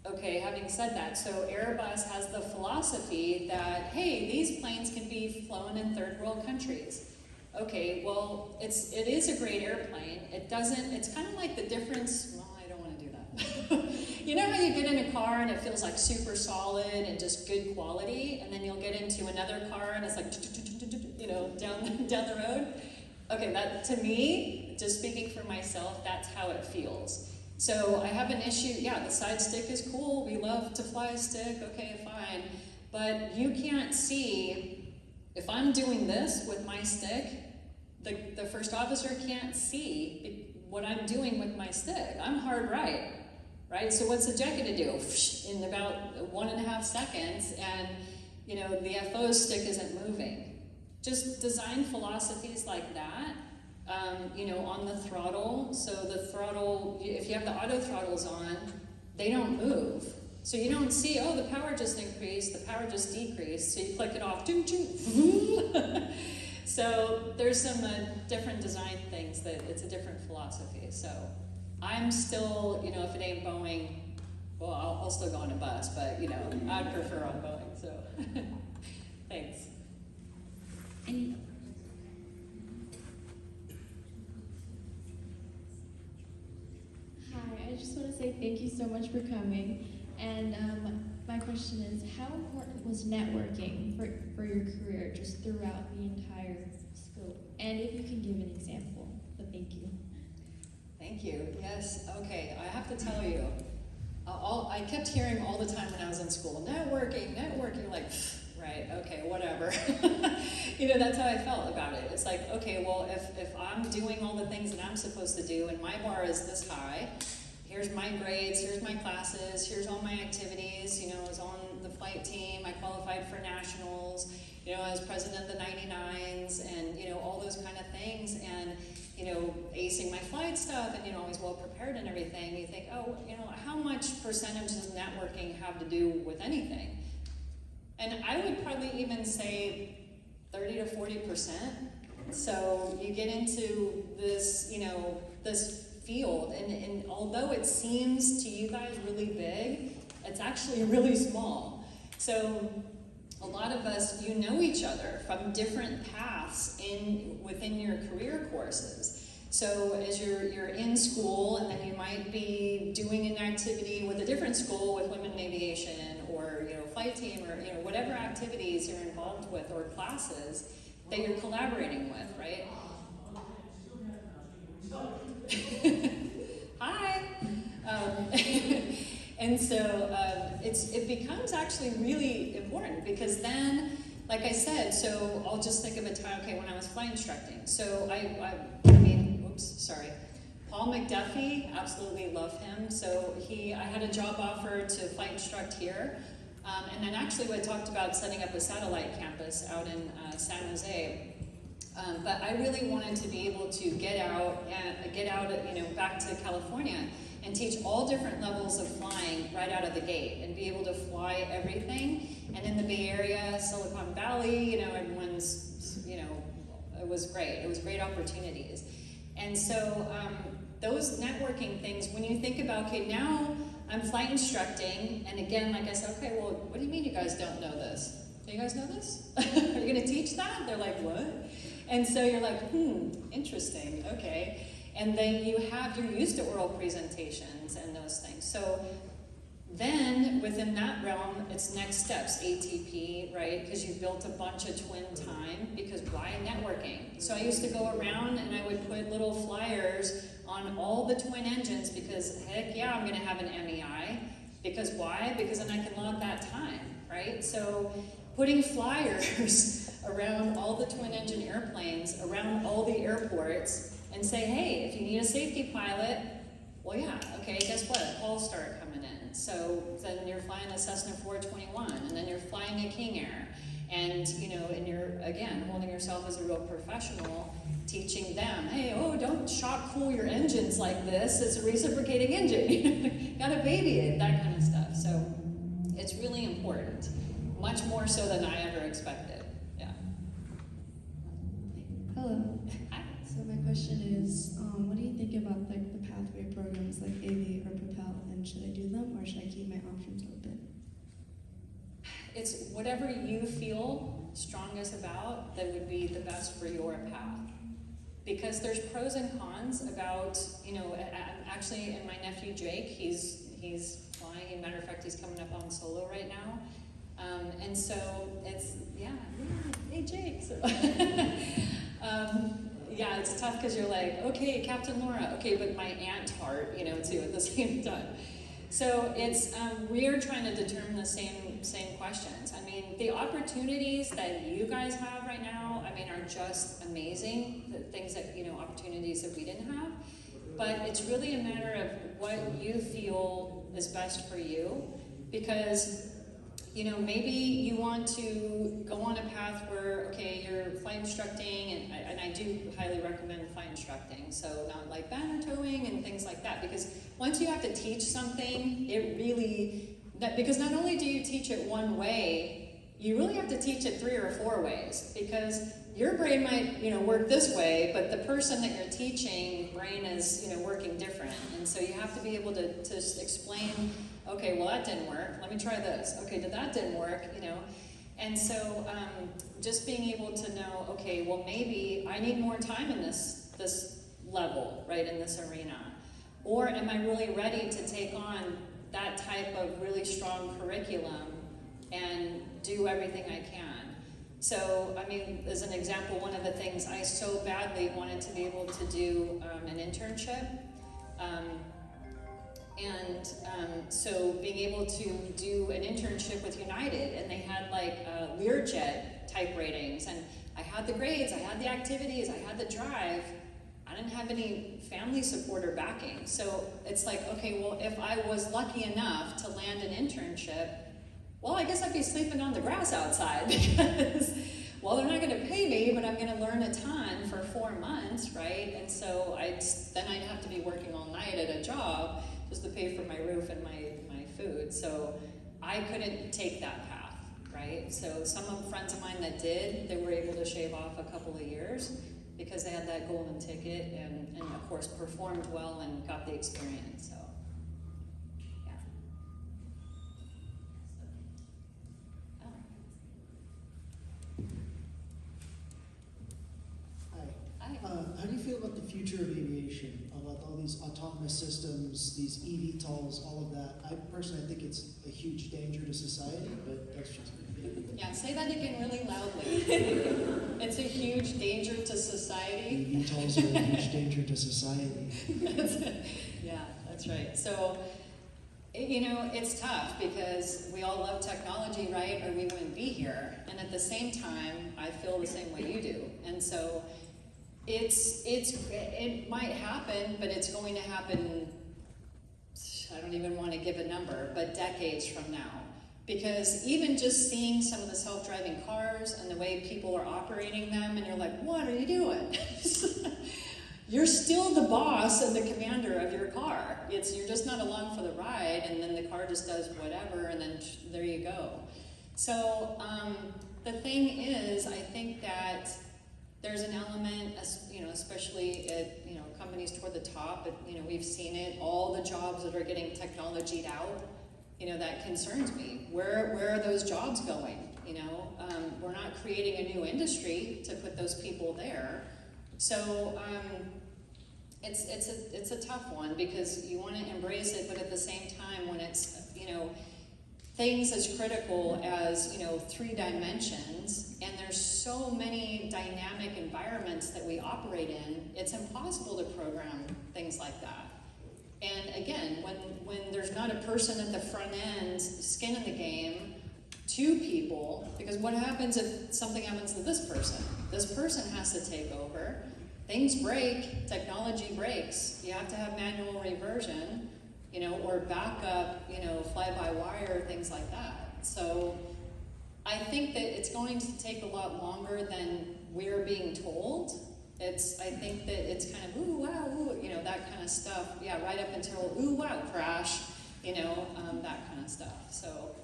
Okay, having said that, so Airbus has the philosophy that, hey, these planes can be flown in third world countries. Okay, well, it is a great airplane. It's kind of like the difference, well, I don't want to do that. You know how you get in a car and it feels like super solid and just good quality, and then you'll get into another car and it's like, you know, down the road? Okay, that, to me, just speaking for myself, that's how it feels. So I have an issue, yeah, the side stick is cool, we love to fly a stick, okay, fine. But you can't see, if I'm doing this with my stick, the first officer can't see what I'm doing with my stick. I'm hard right? So what's the jet gonna do? In about 1.5 seconds, and you know, the FO's stick isn't moving. Just design philosophies like that, you know, on the throttle. So the throttle, if you have the auto throttles on, they don't move. So you don't see, oh, the power just increased, the power just decreased, so you click it off, choo, choo. So there's some different design things that it's a different philosophy. So I'm still, you know, if it ain't Boeing, well, I'll still go on a bus, but, you know, I'd prefer on Boeing, so thanks. Any? Hi, I just want to say thank you so much for coming. And my question is, how important was networking for your career just throughout the entire scope? And if you can give an example, but thank you. Thank you. Yes. Okay. I have to tell you, I kept hearing all the time when I was in school, networking, like, right? Okay, whatever. You know, that's how I felt about it. It's like, okay, well, if I'm doing all the things that I'm supposed to do, and my bar is this high. Here's my grades, here's my classes, here's all my activities, you know, I was on the flight team, I qualified for nationals, you know, I was president of the 99s, and, you know, all those kind of things, and, you know, acing my flight stuff, and, you know, always well prepared and everything. You think, oh, you know, how much percentage does networking have to do with anything? And I would probably even say 30 to 40%. So you get into this, you know, this field, and although it seems to you guys really big, it's actually really small. So a lot of us, you know each other from different paths within your career courses. So as you're in school, and then you might be doing an activity with a different school with women in aviation, or flight team, or whatever activities you're involved with, or classes that you're collaborating with, right? Hi. And so it becomes actually really important, because then, like I said, so I'll just think of a time, okay, when I was flight instructing. So Paul McDuffie, absolutely love him. So I had a job offer to flight instruct here. And then actually we talked about setting up a satellite campus out in San Jose. But I really wanted to be able to get out, back to California and teach all different levels of flying right out of the gate, and be able to fly everything. And in the Bay Area, Silicon Valley, everyone's, it was great. It was great opportunities. And so those networking things, when you think about, okay, now I'm flight instructing, and again, like I said, okay, well, what do you mean you guys don't know this? Do you guys know this? Are you gonna teach that? They're like, what? And so you're like, interesting, okay. And then you're used to oral presentations and those things. So then within that realm, it's next steps, ATP, right? Because you built a bunch of twin time, because why networking? So I used to go around and I would put little flyers on all the twin engines, because heck yeah, I'm gonna have an MEI. Because why? Because then I can log that time, right? So putting flyers around all the twin engine airplanes, around all the airports, and say, hey, if you need a safety pilot, well, yeah, okay, guess what? Calls start coming in. So then you're flying a Cessna 421, and then you're flying a King Air. And, and you're, again, holding yourself as a real professional, teaching them, hey, don't shock cool your engines like this. It's a reciprocating engine. Gotta baby it, that kind of stuff. So it's really important, much more so than I ever expected. Yeah. Hello. Hi. So my question is, what do you think about the pathway programs like Aviate or Propel, and should I do them, or should I keep my options open? It's whatever you feel strongest about that would be the best for your path. Because there's pros and cons about, actually, and my nephew Jake, he's flying. As a matter of fact, he's coming up on solo right now. And so it's, hey Jake. So it's tough, because you're like, okay, Captain Laura, okay, but my aunt heart, too, at the same time. So it's, we're trying to determine the same questions. I mean, the opportunities that you guys have right now, are just amazing. The things that, opportunities that we didn't have. But it's really a matter of what you feel is best for you. Because, maybe you want to go on a path where, okay, you're flight instructing, and I do highly recommend flight instructing, so not like banner towing and things like that, because once you have to teach something, because not only do you teach it one way, you really have to teach it 3 or 4 ways, because your brain might, work this way, but the person that you're teaching, brain is, working different, and so you have to be able to explain, okay, well, that didn't work. Let me try this. Okay, that didn't work, And so just being able to know, okay, well, maybe I need more time in this level, right, in this arena. Or am I really ready to take on that type of really strong curriculum and do everything I can? So, as an example, one of the things I so badly wanted to be able to do an internship. So being able to do an internship with United, and they had Learjet type ratings, and I had the grades, I had the activities, I had the drive. I didn't have any family support or backing. So it's like, okay, well, if I was lucky enough to land an internship, well, I guess I'd be sleeping on the grass outside, because, well, they're not going to pay me, but I'm going to learn a ton for 4 months, right? And so then I'd have to be working all night at a job just to pay for my roof and my food. So I couldn't take that path, right? So some friends of mine that did, they were able to shave off a couple of years because they had that golden ticket and of course performed well and got the experience. So, yeah. future of aviation, about all these autonomous systems, these eVTOLs, all of that. I personally think it's a huge danger to society, but that's just me. Yeah, say that again really loudly. It's a huge danger to society. eVTOLs are a huge danger to society. Yeah, that's right. So, you know, it's tough because we all love technology, right? Or we wouldn't be here. And at the same time, I feel the same way you do. And so it might happen, but it's going to happen, I don't even want to give a number, but decades from now. Because even just seeing some of the self-driving cars and the way people are operating them, and you're like, what are you doing? You're still the boss and the commander of your car. You're just not along for the ride, and then the car just does whatever, and then there you go. So the thing is, I think that there's an element, you know, especially at, you know, companies toward the top. You know, we've seen it. All the jobs that are getting technologied out, you know, that concerns me. Where are those jobs going? You know, we're not creating a new industry to put those people there. So it's a tough one because you want to embrace it, but at the same time, when it's, you know, things as critical as, you know, 3 dimensions, and there's so many dynamic environments that we operate in, it's impossible to program things like that. And again, when there's not a person at the front end, skin in the game, 2 people, because what happens if something happens to this person? This person has to take over. Things break, technology breaks. You have to have manual reversion, you know, or backup, you know, fly-by-wire, things like that. So I think that it's going to take a lot longer than we're being told. I think that it's kind of, ooh, wow, ooh, you know, that kind of stuff. Yeah, right up until, ooh, wow, crash, you know, that kind of stuff. So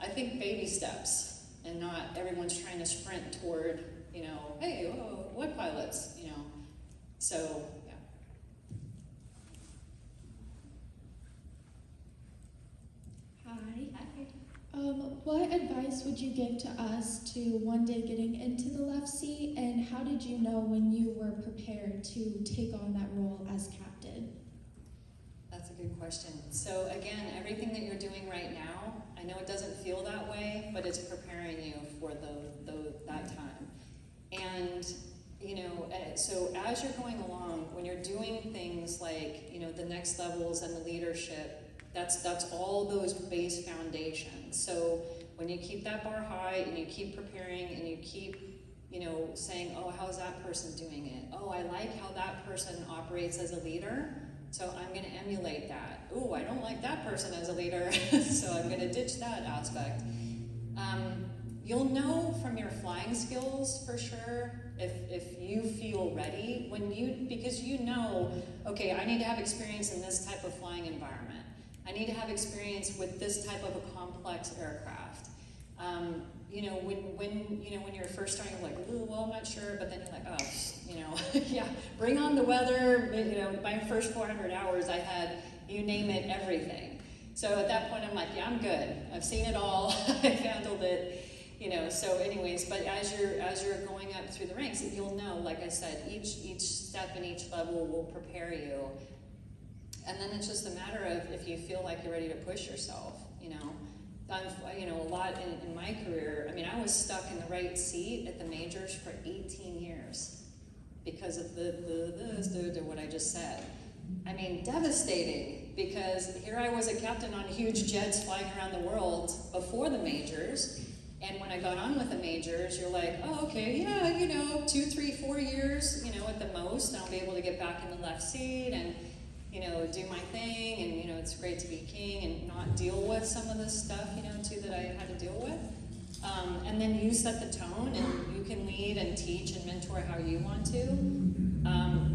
I think baby steps, and not everyone's trying to sprint toward, you know, hey, whoa, what pilots, you know. So, yeah. Hi. Hi. What advice would you give to us to one day getting into the left seat, and how did you know when you were prepared to take on that role as captain? That's a good question. So again, everything that you're doing right now, I know it doesn't feel that way, but it's preparing you for that time. And, you know, so as you're going along, when you're doing things like, you know, the next levels and the leadership, that's all those base foundations. So when you keep that bar high and you keep preparing and you keep, you know, saying, oh, how's that person doing it? Oh, I like how that person operates as a leader, so I'm going to emulate that. Oh, I don't like that person as a leader, so I'm going to ditch that aspect. You'll know from your flying skills for sure if you feel ready because you know, okay, I need to have experience in this type of flying environment. I need to have experience with this type of a complex aircraft. You know, when you're first starting, you're like, ooh, well, I'm not sure, but then you're like, oh, you know, yeah, bring on the weather. You know, my first 400 hours, I had, you name it, everything. So at that point, I'm like, yeah, I'm good. I've seen it all. I've handled it. You know, so anyways, but as you're going up through the ranks, you'll know, like I said, each step and each level will prepare you. And then it's just a matter of if you feel like you're ready to push yourself, you know. You know, a lot in my career, I mean, I was stuck in the right seat at the majors for 18 years because of what I just said. I mean, devastating, because here I was a captain on huge jets flying around the world before the majors, and when I got on with the majors, you're like, oh, okay, yeah, you know, 2, 3, 4 years, you know, at the most, and I'll be able to get back in the left seat and, you know, do my thing, and, you know, it's great to be king and not deal with some of this stuff, you know, too, that I had to deal with. And then you set the tone, and you can lead and teach and mentor how you want to.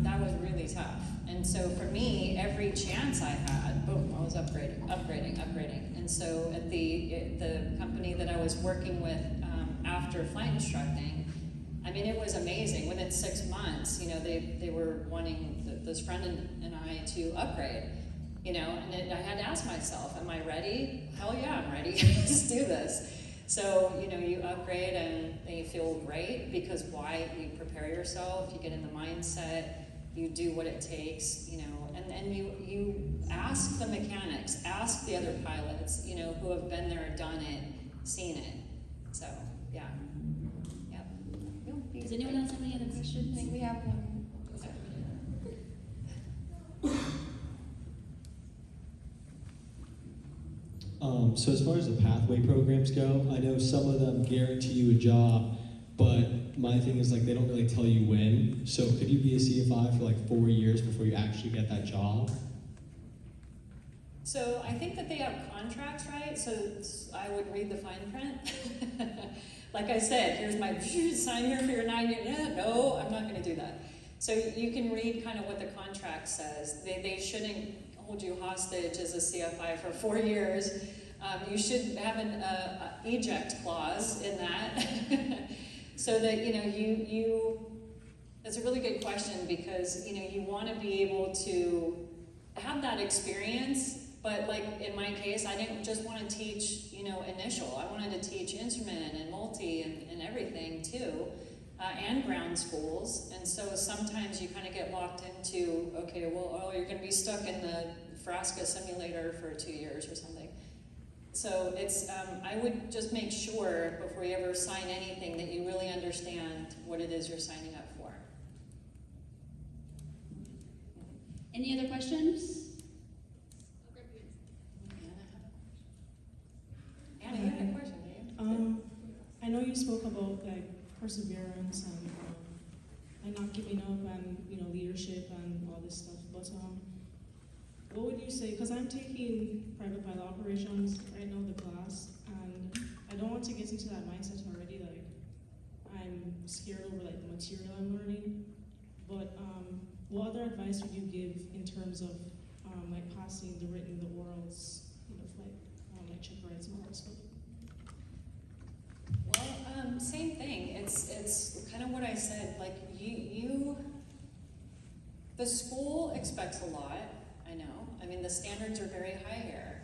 That was really tough. And so for me, every chance I had, boom, I was upgrading. And so at the company that I was working with after flight instructing, I mean, it was amazing. Within 6 months, you know, they were wanting this friend and I to upgrade, you know, and I had to ask myself, am I ready? Hell yeah, I'm ready. Let's do this. So, you know, you upgrade and you feel great, because why? You prepare yourself, you get in the mindset, you do what it takes, you know, and you ask the mechanics, ask the other pilots, you know, who have been there, done it, seen it. So, yeah. Yep. Does anyone else have any other questions? I think we have one. So as far as the pathway programs go, I know some of them guarantee you a job, but my thing is like they don't really tell you when. So could you be a CFI for like 4 years before you actually get that job? So I think that they have contracts, right? So I would read the fine print. Like I said, here's my sign here for your 9 years. Yeah, no, I'm not going to do that. So you can read kind of what the contract says. They shouldn't hold you hostage as a CFI for 4 years. You should have an eject clause in that, so that you. That's a really good question, because you want to be able to have that experience. But like in my case, I didn't just want to teach initial. I wanted to teach instrument and multi and everything too, and ground schools. And so sometimes you kind of get locked into, okay, well, you're going to be stuck in the Frasca simulator for 2 years or something. So it's, I would just make sure before you ever sign anything that you really understand what it is you're signing up for. Any other questions? Anna, you had a question, didn't you? I know you spoke about like perseverance and not giving up and leadership and all this stuff, but what would you say? Because I'm taking private pilot operations right now, the class, and I don't want to get into that mindset already. Like I'm scared over like the material I'm learning. But what other advice would you give in terms of like passing the written, the orals, like check rights and all that stuff? Well, same thing. It's kind of what I said. Like the school expects a lot. I know. I mean, the standards are very high here,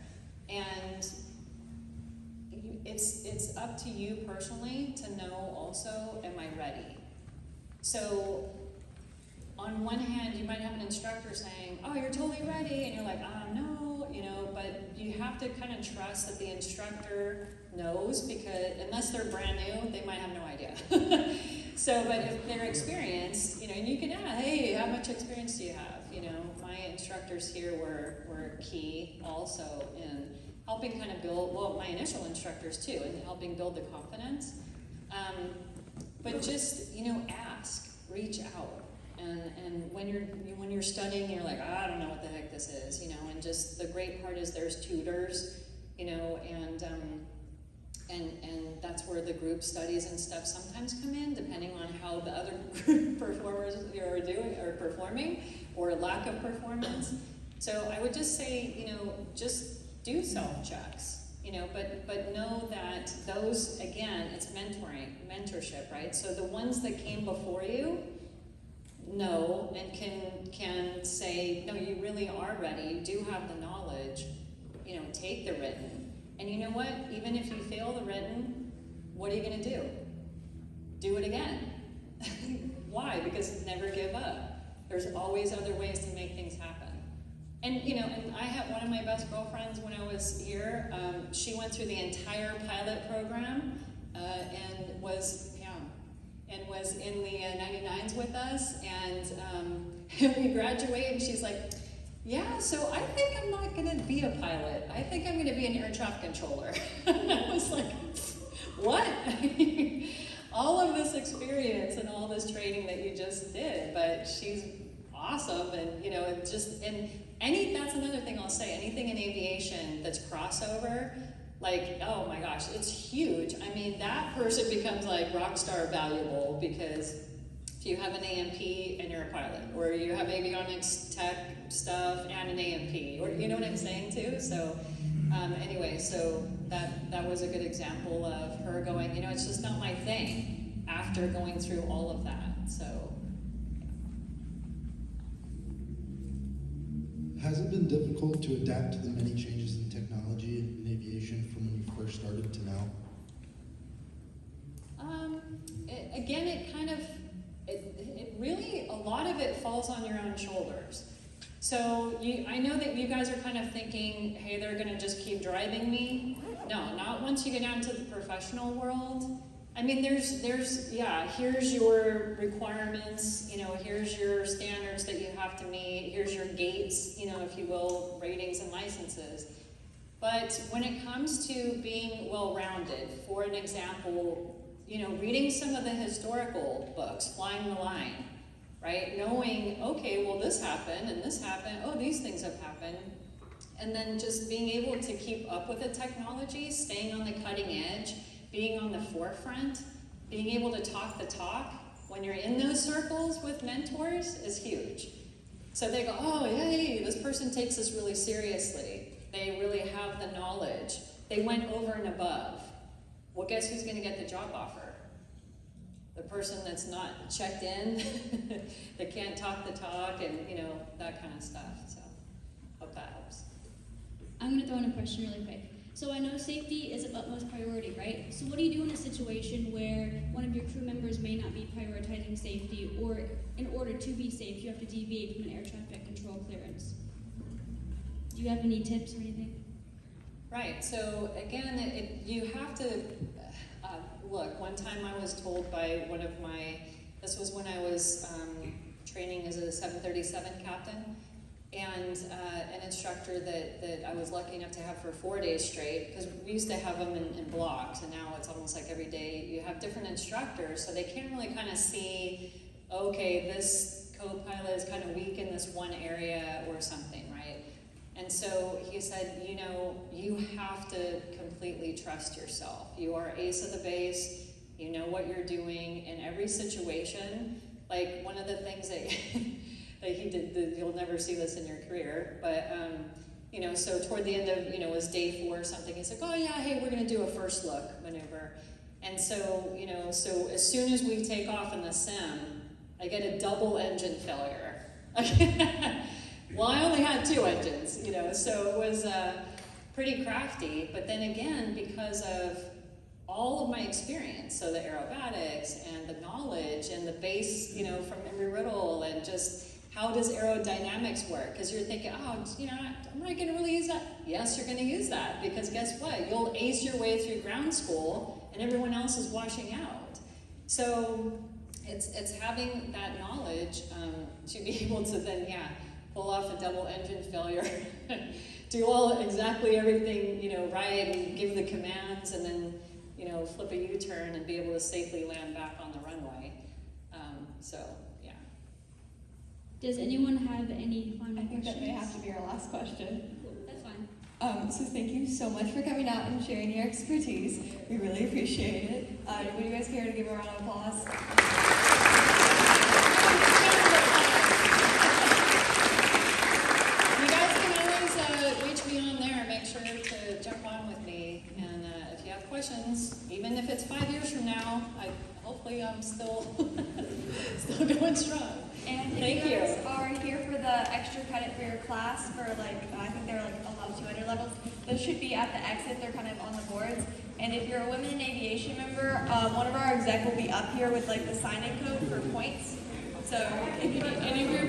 and it's up to you personally to know also, am I ready? So on one hand, you might have an instructor saying, oh, you're totally ready, and you're like, no, but you have to kind of trust that the instructor knows, because unless they're brand new, they might have no idea. So, but if they're experienced, and you can ask, hey, how much experience do you have? My instructors here were key also in helping kind of build, well, my initial instructors too, in helping build the confidence. But just, ask, reach out. And when you're studying, you're like, I don't know what the heck this is, and just the great part is there's tutors, and that's where the group studies and stuff sometimes come in, depending on how the other group performers are doing or performing, or lack of performance. So I would just say, just do self-checks, but know that those, again, it's mentorship, right? So the ones that came before you know and can say, no, you really are ready, you do have the knowledge, take the written. And you know what? Even if you fail the written, what are you going to do? Do it again. Why? Because never give up. There's always other ways to make things happen. And and I had one of my best girlfriends when I was here. She went through the entire pilot program and was in the 99s with us. And we graduated, and she's like, yeah, so I think I'm not going to be a pilot. I think I'm going to be an air traffic controller. And I was like, what? All of this experience and all this training that you just did, but she's awesome. And, that's another thing I'll say. Anything in aviation that's crossover, like, oh my gosh, it's huge. I mean, that person becomes like rock star valuable, because if you have an AMP and you're a pilot, or you have avionics tech stuff and an AMP, or you know what I'm saying too? So anyway, so that was a good example of her going, it's just not my thing after going through all of that. So has it been difficult to adapt to the many changes in technology in aviation from when you first started to now? It really, a lot of it falls falls on your own shoulders. So I know that you guys are kind of thinking, hey, they're gonna just keep driving me. No, not once you get down to the professional world. I mean, here's your requirements, here's your standards that you have to meet, here's your gates, if you will, ratings and licenses. But when it comes to being well-rounded, for an example, reading some of the historical books, Flying the Line, right? Knowing, okay, well, this happened, and this happened, oh, these things have happened. And then just being able to keep up with the technology, staying on the cutting edge, being on the forefront, being able to talk the talk when you're in those circles with mentors is huge. So they go, oh, hey, this person takes this really seriously. They really have the knowledge. They went over and above. Well, guess who's going to get the job offer? The person that's not checked in, that can't talk the talk, and that kind of stuff. So, hope that helps. I'm going to throw in a question really quick. So I know safety is of utmost priority, right? So what do you do in a situation where one of your crew members may not be prioritizing safety, or in order to be safe, you have to deviate from an air traffic control clearance? Do you have any tips or anything? Right, so again, you have to, look, one time I was told by this was when I was training as a 737 captain, and an instructor that I was lucky enough to have for 4 days straight, because we used to have them in blocks, and now it's almost like every day you have different instructors, so they can't really kind of see, okay, this co-pilot is kind of weak in this one area or something, right? And so he said, you have to completely trust yourself. You are ace of the base, you know what you're doing in every situation. Like one of the things that that he did, you'll never see this in your career, but so toward the end of, it was day 4 or something, he's like, oh yeah, hey, we're gonna do a first look maneuver. And so, so as soon as we take off in the sim, I get a double engine failure. Well, I only had 2 engines, so it was pretty crafty, but then again, because of all of my experience, so the aerobatics and the knowledge and the base, from Embry-Riddle, and just how does aerodynamics work? Because you're thinking, oh, am I going to really use that? Yes, you're going to use that, because guess what? You'll ace your way through ground school, and everyone else is washing out. So it's having that knowledge to be able to then, pull off a double engine failure, do exactly everything, right, and give the commands, and then, flip a U-turn and be able to safely land back on the runway. Does anyone have any final I think questions? that may have to be our last question. Cool, that's fine. So thank you so much for coming out and sharing your expertise. We really appreciate it. Would you guys care to give a round of applause? You guys can always reach me on there. Make sure to jump on with me. And if you have questions, even if it's 5 years from now, hopefully I'm still going strong. And if you guys are here for the extra credit for your class for I think they're above 200 levels, those should be at the exit. They're kind of on the boards. And if you're a Women in Aviation member, one of our exec will be up here with the sign-in code for points. So if you need any of your